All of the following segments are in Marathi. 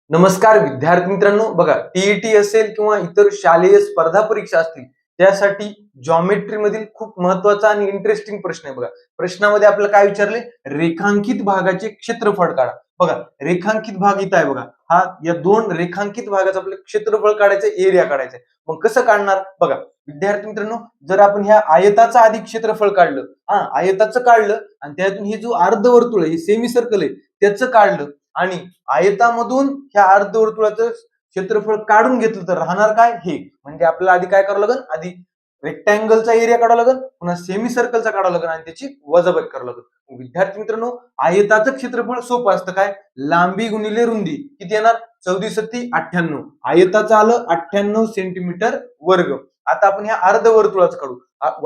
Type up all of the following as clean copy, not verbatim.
नमस्कार विद्यार्थी मित्रांनो, बघा टीईटी असेल किंवा इतर शालेय स्पर्धा परीक्षा असतील त्यासाठी जॉमेट्री मधील खूप महत्वाचा आणि इंटरेस्टिंग प्रश्न आहे. बघा प्रश्नामध्ये आपल्याला काय विचारले, रेखांकित भागाचे क्षेत्रफळ काढा. बघा रेखांकित भाग इथं आहे. बघा हा या दोन रेखांकित भागाचं आपलं क्षेत्रफळ काढायचं, एरिया काढायचं. मग कसं काढणार बघा विद्यार्थी मित्रांनो, जर आपण ह्या आयताचं आधी क्षेत्रफळ काढलं, आयताचं काढलं आणि त्यातून हे जो अर्धवर्तुळ आहे, हे सेमी सर्कल आहे, त्याचं काढलं आणि आयतामधून ह्या अर्धवर्तुळाचं क्षेत्रफळ काढून घेतलं तर राहणार काय, हे म्हणजे आपल्याला आधी काय करावं लागेल, आधी रेक्टँगलचा एरिया काढावा लागेल, पुन्हा सेमी सर्कलचा काढावा लागेल आणि त्याची वजाबाकी करावं लागेल. विद्यार्थी मित्रांनो, आयताचं क्षेत्रफळ सोपं असतं. काय, लांबी गुणिले रुंदी किती येणार, 14×7 = 98. आयताचं आलं 98 सेंटीमीटर वर्ग. आता आपण ह्या अर्धवर्तुळाचं काढू.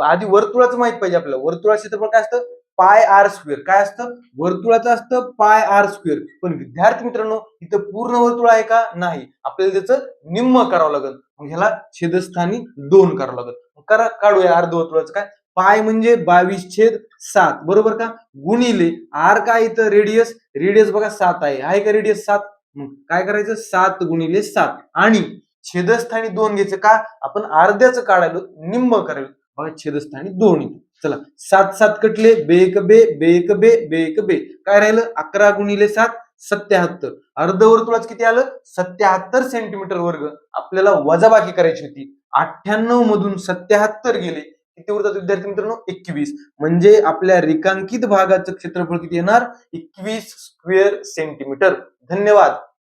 आधी वर्तुळाचं माहित पाहिजे आपल्याला. वर्तुळाचं क्षेत्रफळ काय असतं, पाय आर स्क्वेअर. काय असतं, वर्तुळाचं असतं पाय आर स्क्वेअर. पण विद्यार्थी मित्रांनो, इथं पूर्ण वर्तुळ आहे का, नाही. आपल्याला त्याचं निम्म करावं लागेल. मग ह्याला छेदस्थानी 2 करावं लागेल. काढूया अर्धवर्तुळाचं. काय, पाय म्हणजे 22/7 बरोबर का, गुणिले आर काय इथं रेडियस, रेडियस बघा 7 आहे का रेडियस 7. मग काय करायचं, 7 × 7 आणि छेदस्थानी 2 घ्यायचं. का, आपण अर्ध्याचं काढायला, निम्म करायला. बघा छेदस्थानी 2 येतो. चला 7 7 कटले, बेक बे बेक बे बेक बे, काय राहिलं 11 × 7 77. अर्धवर्तुळाचं किती आलं, 77 सेंटीमीटर वर्ग. आपल्याला वजाबाकी करायची होती. 98 मधून 77 गेले, किती उरतात विद्यार्थी मित्रांनो, 21. म्हणजे आपल्या रेखांकित भागाचं क्षेत्रफळ किती येणार, 21 स्क्वेअर सेंटीमीटर. धन्यवाद.